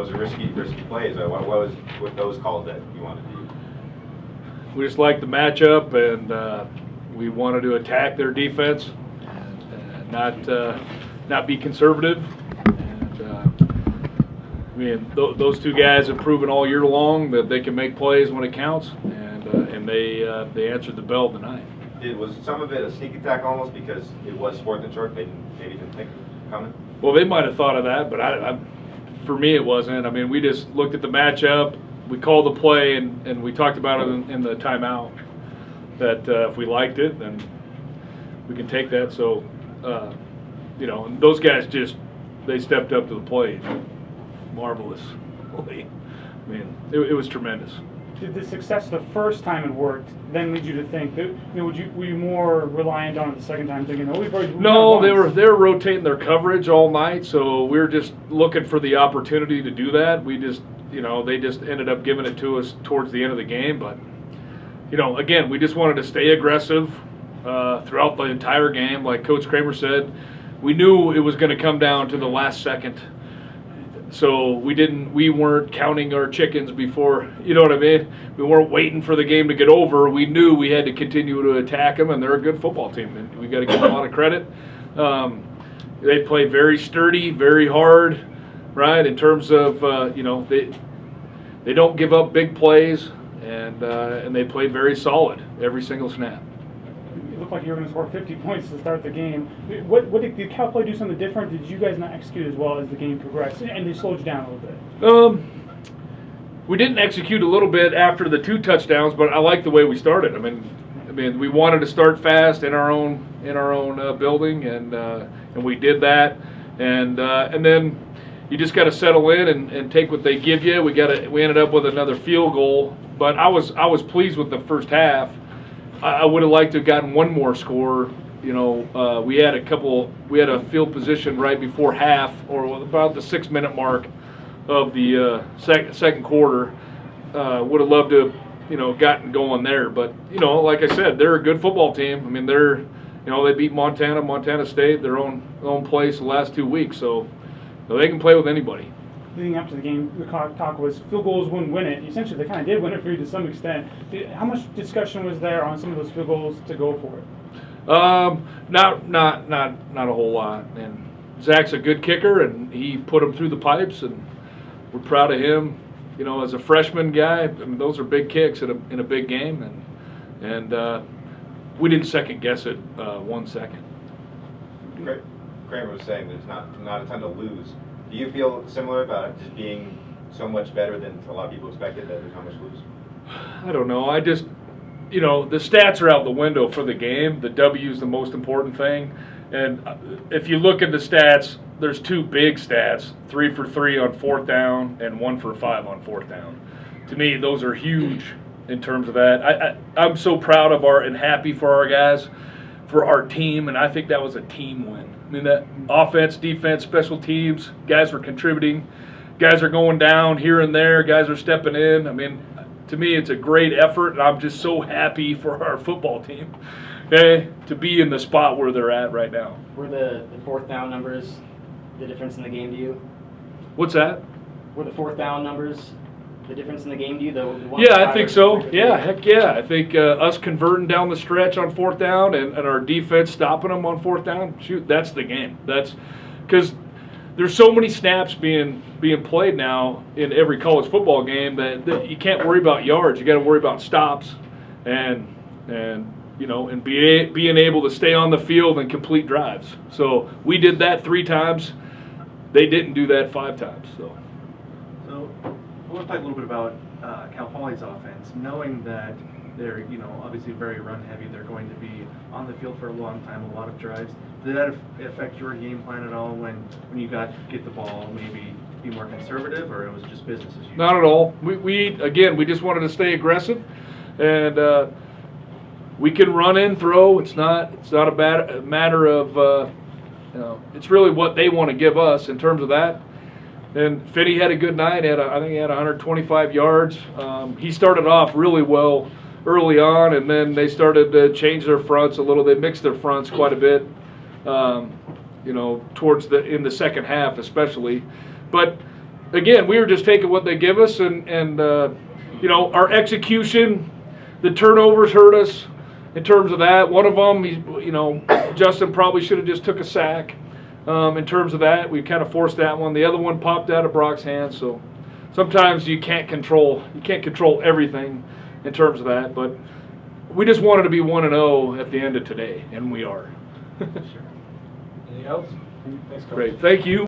those are risky plays. What was with those calls that you wanted to do? We just liked the matchup, and we wanted to attack their defense and not be conservative. And I mean, those two guys have proven all year long that they can make plays when it counts, and they answered the bell tonight. Was some of it a sneak attack almost because it was 4th and short? They maybe didn't think it coming. Well, they might have thought of that, but for me it wasn't. I mean, we just looked at the matchup, we called the play, and we talked about it in the timeout that if we liked it, then we can take that. So, and those guys they stepped up to the plate marvelously. I mean, it was tremendous. Did the success the first time it worked then lead you to think that were you more reliant on it the second time, thinking, No, they were rotating their coverage all night, so we were just looking for the opportunity to do that. We just they just ended up giving it to us towards the end of the game, but again, we just wanted to stay aggressive throughout the entire game. Like Coach Kramer said, we knew it was going to come down to the last second. So we weren't counting our chickens before, you know what I mean? We weren't waiting for the game to get over. We knew we had to continue to attack them, and they're a good football team, and we got to give them a lot of credit. They play very sturdy, very hard, right? In terms of they don't give up big plays, and they play very solid every single snap. It looked like you were going to score 50 points to start the game. What did Cal play do something different? Did you guys not execute as well as the game progressed, and they slowed you down a little bit? We didn't execute a little bit after the 2 touchdowns, but I like the way we started. I mean, we wanted to start fast in our own building, and we did that, and then you just got to settle in and take what they give you. We ended up with another field goal, but I was pleased with the first half. I would have liked to have gotten one more score. We had a field position right before half, or about the 6-minute mark of the second quarter. Would have loved to have, gotten going there. But, like I said, they're a good football team. I mean, they beat Montana State, their own place the last 2 weeks. So they can play with anybody. Leading up to the game, the talk was field goals wouldn't win it. Essentially, they kind of did win it for you to some extent. How much discussion was there on some of those field goals to go for it? Not a whole lot. And Zach's a good kicker, and he put them through the pipes, and we're proud of him. As a freshman guy, I mean, those are big kicks in a big game, and we didn't second guess it 1 second. Kramer was saying there's not a ton to lose. Do you feel similar about it just being so much better than a lot of people expected, that there's not much to lose? I don't know. I just, the stats are out the window for the game. The W is the most important thing. And if you look at the stats, there's 2 big stats, 3 for 3 on 4th down and 1 for 5 on 4th down. To me, those are huge in terms of that. I'm so proud of and happy for our guys, for our team, and I think that was a team win. I mean, that offense, defense, special teams, guys were contributing. Guys are going down here and there. Guys are stepping in. I mean, to me, it's a great effort, and I'm just so happy for our football team to be in the spot where they're at right now. Were the 4th down numbers the difference in the game to you? What's that? Were the 4th down numbers the difference in the game to you? Yeah, I think so. Yeah, heck yeah. I think us converting down the stretch on 4th down and our defense stopping them on 4th down, shoot, that's the game. That's because there's so many snaps being played now in every college football game that you can't worry about yards. You got to worry about stops and being able to stay on the field and complete drives. So we did that 3 times. They didn't do that 5 times. So I want to talk a little bit about Cal Poly's offense, knowing that they're obviously very run heavy. They're going to be on the field for a long time, a lot of drives. Did that affect your game plan at all when you get the ball, maybe be more conservative, or it was just business as usual? Not at all. We just wanted to stay aggressive, and we can run and throw. It's not a matter of it's really what they want to give us in terms of that. And Finney had a good night. I think he had 125 yards. He started off really well early on, and then they started to change their fronts a little. They mixed their fronts quite a bit, towards in the second half especially. But again, we were just taking what they give us, and you know, our execution, the turnovers hurt us in terms of that. One of them, you know, Justin probably should have just took a sack. In terms of that, we kind of forced that one. The other one popped out of Brock's hands. So sometimes you can't control everything in terms of that. But we just wanted to be 1-0 at the end of today, and we are. Anything else? Thanks, Coach. Great, thank you.